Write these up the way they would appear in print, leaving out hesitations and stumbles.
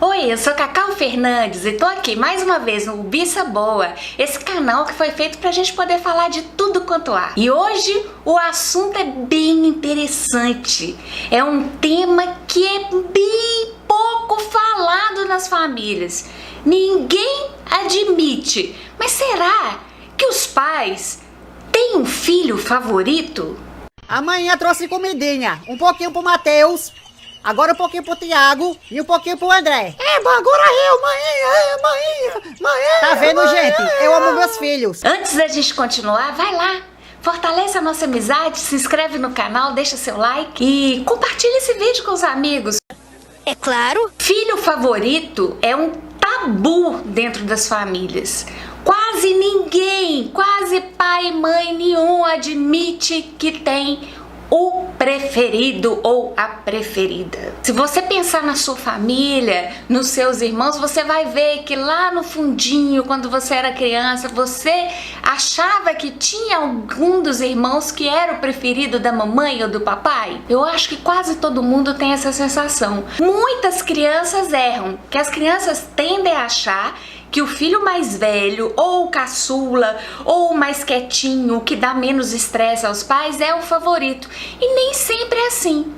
Oi, eu sou Cacau Fernandes e tô aqui mais uma vez no Biça Boa, esse canal que foi feito pra gente poder falar de tudo quanto há. E hoje o assunto é bem interessante, é um tema que é bem pouco falado nas famílias. Ninguém admite, mas será que os pais têm um filho favorito? Amanhã trouxe comidinha, um pouquinho pro Matheus, agora um pouquinho pro Tiago e um pouquinho pro André. Agora eu, mãe. Tá vendo, gente? Eu amo meus filhos. Antes da gente continuar, vai lá, fortalece a nossa amizade, se inscreve no canal, deixa seu like e compartilha esse vídeo com os amigos. É claro. Filho favorito é um tabu dentro das famílias. Quase ninguém, quase pai e mãe nenhum admite que tem o preferido ou a preferida. Se você pensar na sua família, nos seus irmãos, você vai ver que lá no fundinho, quando você era criança, você achava que tinha algum dos irmãos que era o preferido da mamãe ou do papai. Eu acho que quase todo mundo tem essa sensação. Muitas crianças erram, que as crianças tendem a achar que o filho mais velho, ou o caçula, ou o mais quietinho, que dá menos estresse aos pais, é o favorito. E nem sempre é assim.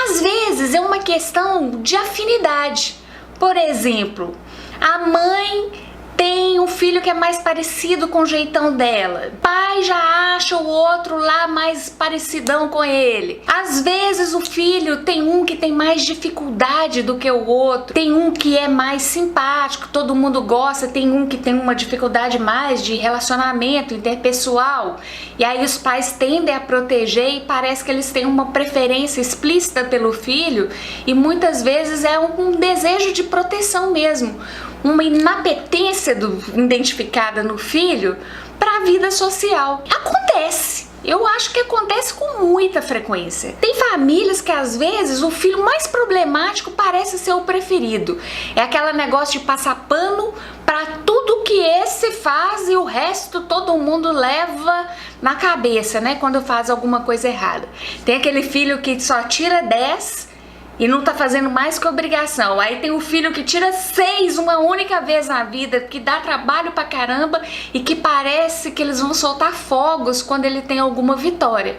Às vezes é uma questão de afinidade. Por exemplo, a mãe tem um filho que é mais parecido com o jeitão dela. O pai já acha o outro lá mais parecidão com ele. Às vezes o filho tem um que tem mais dificuldade do que o outro. Tem um que é mais simpático, todo mundo gosta. Tem um que tem uma dificuldade mais de relacionamento interpessoal. E aí os pais tendem a proteger e parece que eles têm uma preferência explícita pelo filho. E muitas vezes é um desejo de proteção mesmo. Uma inapetência identificada no filho para a vida social. Acontece. Eu acho que acontece com muita frequência. Tem famílias que às vezes o filho mais problemático parece ser o preferido. É aquele negócio de passar pano para tudo que esse faz e o resto todo mundo leva na cabeça, né? Quando faz alguma coisa errada. Tem aquele filho que só tira 10 e não tá fazendo mais que obrigação. Aí tem o filho que tira 6 uma única vez na vida, que dá trabalho pra caramba e que parece que eles vão soltar fogos quando ele tem alguma vitória.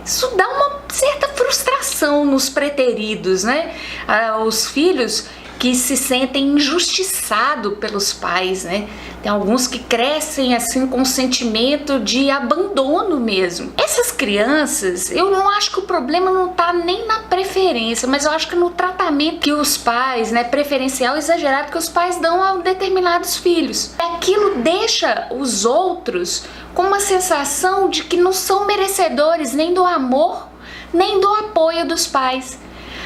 Isso dá uma certa frustração nos preteridos, né? Os filhos que se sentem injustiçados pelos pais, né? Tem alguns que crescem assim com um sentimento de abandono mesmo. Essas crianças, eu não acho que o problema não tá nem na preferência, mas eu acho que no tratamento que os pais, né, preferencial exagerado que os pais dão a determinados filhos. Aquilo deixa os outros com uma sensação de que não são merecedores nem do amor, nem do apoio dos pais.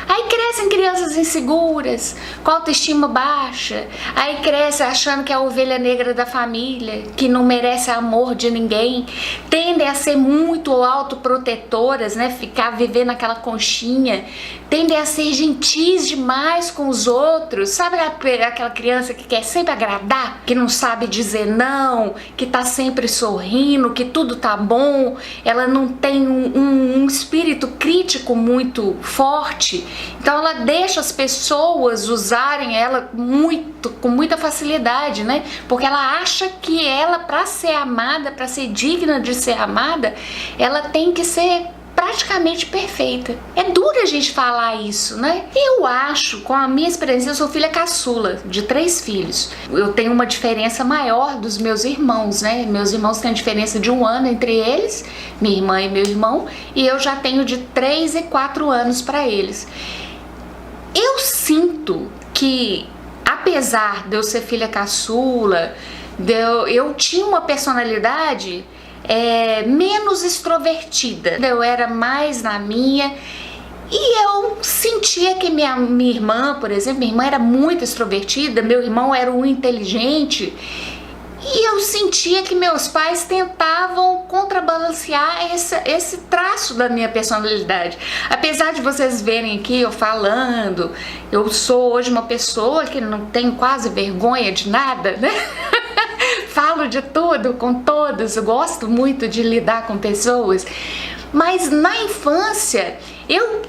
Aí crescem crianças inseguras, com autoestima baixa, aí cresce achando que é a ovelha negra da família, que não merece amor de ninguém, tendem a ser muito autoprotetoras, né? Ficar vivendo naquela conchinha, tendem a ser gentis demais com os outros, sabe aquela criança que quer sempre agradar, que não sabe dizer não, que tá sempre sorrindo, que tudo tá bom, ela não tem um espírito crítico muito forte. Então ela deixa as pessoas usarem ela com muita facilidade, né? Porque ela acha que ela, para ser amada, para ser digna de ser amada, ela tem que ser praticamente perfeita. É duro a gente falar isso, né? Eu acho, com a minha experiência, eu sou filha caçula de 3 filhos. Eu tenho uma diferença maior dos meus irmãos, né? Meus irmãos têm a diferença de 1 ano entre eles, minha irmã e meu irmão, e eu já tenho de 3 e 4 anos para eles. Eu sinto que, apesar de eu ser filha caçula, eu tinha uma personalidade menos extrovertida. Eu era mais na minha e eu sentia que minha irmã, por exemplo, minha irmã era muito extrovertida, meu irmão era um inteligente. E eu sentia que meus pais tentavam contrabalancear esse traço da minha personalidade. Apesar de vocês verem aqui eu falando, eu sou hoje uma pessoa que não tem quase vergonha de nada, né? Falo de tudo com todos, eu gosto muito de lidar com pessoas. Mas na infância,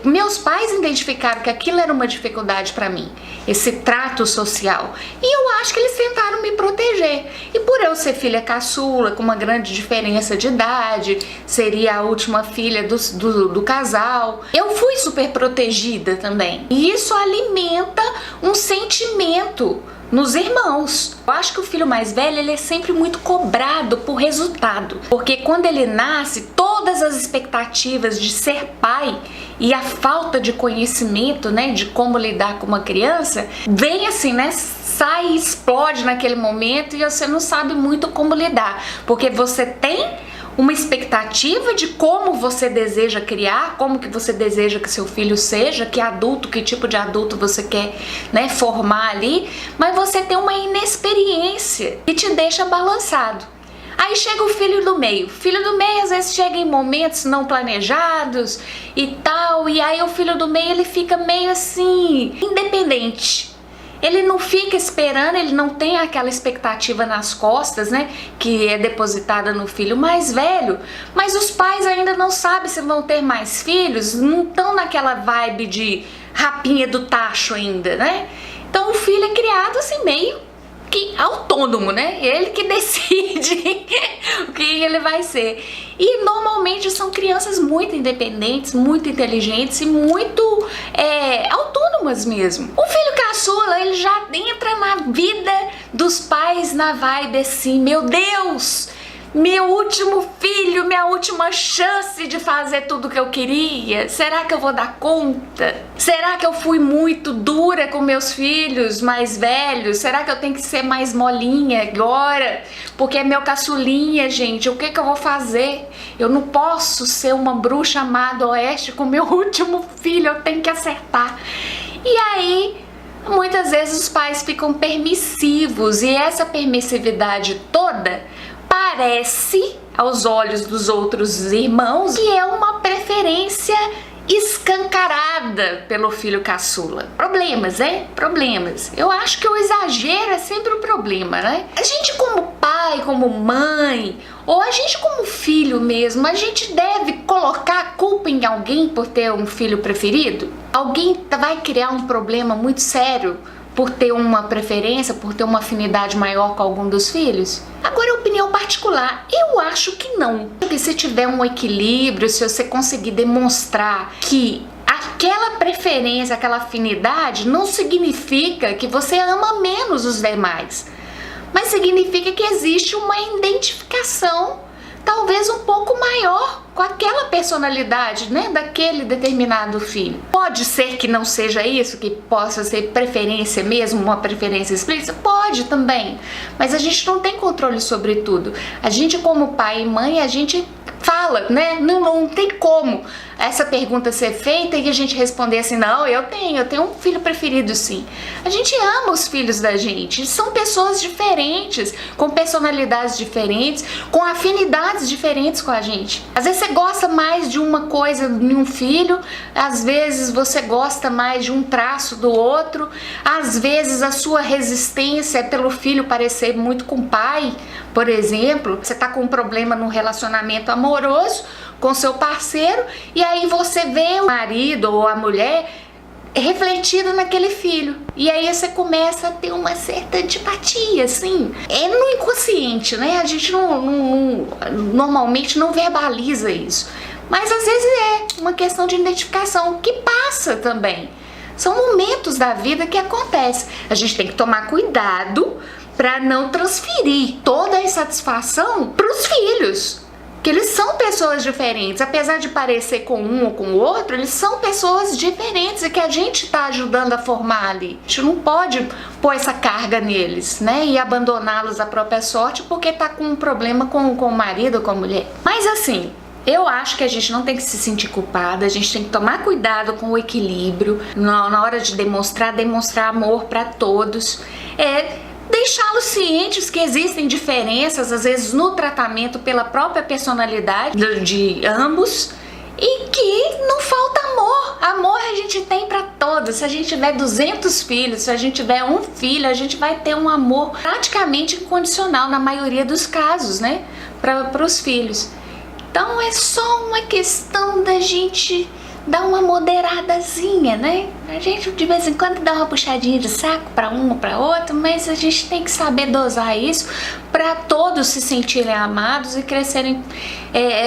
meus pais identificaram que aquilo era uma dificuldade para mim. esse trato social. E eu acho que eles tentaram me proteger. E por eu ser filha caçula, com uma grande diferença de idade, seria a última filha do casal, eu fui super protegida também. E isso alimenta um sentimento nos irmãos. Eu acho que o filho mais velho, ele é sempre muito cobrado por resultado, porque quando ele nasce, todas as expectativas de ser pai e a falta de conhecimento, né, de como lidar com uma criança, vem assim, né, sai e explode naquele momento e você não sabe muito como lidar, porque você tem uma expectativa de como você deseja criar, como que você deseja que seu filho seja, que adulto, que tipo de adulto você quer, né, formar ali, mas você tem uma inexperiência que te deixa balançado. Aí chega o filho do meio. O filho do meio às vezes chega em momentos não planejados e tal, e aí o filho do meio ele fica meio assim, independente. Ele não fica esperando, ele não tem aquela expectativa nas costas, né, que é depositada no filho mais velho, mas os pais ainda não sabem se vão ter mais filhos, não estão naquela vibe de rapinha do tacho ainda, né? Então o filho é criado assim meio que autônomo, né? Ele que decide o que ele vai ser. E normalmente são crianças muito independentes, muito inteligentes e muito autônomas mesmo. O filho caçula, ele já entra na vida dos pais na vibe assim, meu Deus, meu último filho, minha última chance de fazer tudo que eu queria. Será que eu vou dar conta? Será que eu fui muito dura com meus filhos mais velhos? Será que eu tenho que ser mais molinha agora? Porque é meu caçulinha, gente. O que que eu vou fazer? Eu não posso ser uma bruxa amada oeste com meu último filho. Eu tenho que acertar. E aí, muitas vezes os pais ficam permissivos. E essa permissividade toda parece, aos olhos dos outros irmãos, que é uma preferência escancarada pelo filho caçula. Problemas, né? Problemas. Eu acho que o exagero é sempre um problema, né? A gente como pai, como mãe, ou a gente como filho mesmo, a gente deve colocar a culpa em alguém por ter um filho preferido? Alguém vai criar um problema muito sério por ter uma preferência, por ter uma afinidade maior com algum dos filhos? Agora, opinião particular, eu acho que não. Porque se tiver um equilíbrio, se você conseguir demonstrar que aquela preferência, aquela afinidade não significa que você ama menos os demais, mas significa que existe uma identificação talvez um pouco maior com aquela personalidade, né, daquele determinado filho. Pode ser que não seja isso, que possa ser preferência mesmo, uma preferência explícita? Pode também, mas a gente não tem controle sobre tudo. A gente como pai e mãe, a gente fala, né, não tem como essa pergunta ser feita e a gente responder assim, não, eu tenho um filho preferido sim. A gente ama os filhos da gente, são pessoas diferentes, com personalidades diferentes, com afinidades diferentes com a gente. Às vezes você gosta mais de uma coisa em um filho, às vezes você gosta mais de um traço do outro, às vezes a sua resistência é pelo filho parecer muito com o pai, por exemplo. Você tá com um problema no relacionamento amoroso com seu parceiro e aí você vê o marido ou a mulher refletido naquele filho. E aí você começa a ter uma certa antipatia, assim. É no inconsciente, né? A gente normalmente não verbaliza isso. Mas às vezes é uma questão de identificação que passa também. São momentos da vida que acontecem. A gente tem que tomar cuidado para não transferir toda a insatisfação para os filhos. Que eles são pessoas diferentes, apesar de parecer com um ou com o outro, eles são pessoas diferentes e que a gente está ajudando a formar ali. A gente não pode pôr essa carga neles, né, e abandoná-los à própria sorte porque tá com um problema com o marido ou com a mulher. Mas assim, eu acho que a gente não tem que se sentir culpada, a gente tem que tomar cuidado com o equilíbrio, na hora de demonstrar amor para todos, deixá-los cientes que existem diferenças, às vezes no tratamento pela própria personalidade de ambos e que não falta amor. Amor a gente tem para todos. Se a gente tiver 200 filhos, se a gente tiver um filho, a gente vai ter um amor praticamente incondicional na maioria dos casos, né, para os filhos. Então é só uma questão da gente dá uma moderadazinha, né? A gente de vez em quando dá uma puxadinha de saco para um ou para outro, mas a gente tem que saber dosar isso para todos se sentirem amados e crescerem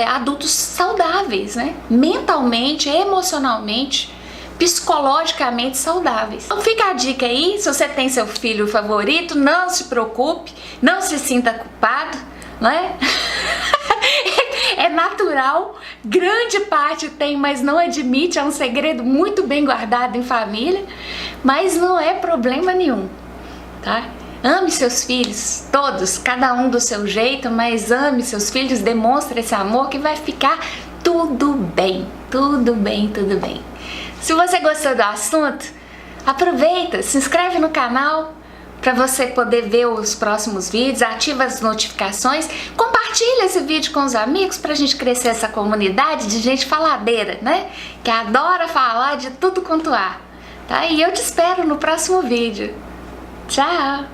adultos saudáveis, né? Mentalmente, emocionalmente, psicologicamente saudáveis. Então fica a dica aí, se você tem seu filho favorito, não se preocupe, não se sinta culpado, não é? É natural, grande parte tem, mas não admite, é um segredo muito bem guardado em família, mas não é problema nenhum, tá? Ame seus filhos, todos, cada um do seu jeito, mas ame seus filhos, demonstre esse amor que vai ficar tudo bem, tudo bem, tudo bem. Se você gostou do assunto, aproveita, se inscreve no canal para você poder ver os próximos vídeos, ativa as notificações, compartilha esse vídeo com os amigos pra gente crescer essa comunidade de gente faladeira, né? Que adora falar de tudo quanto há, tá? E eu te espero no próximo vídeo. Tchau!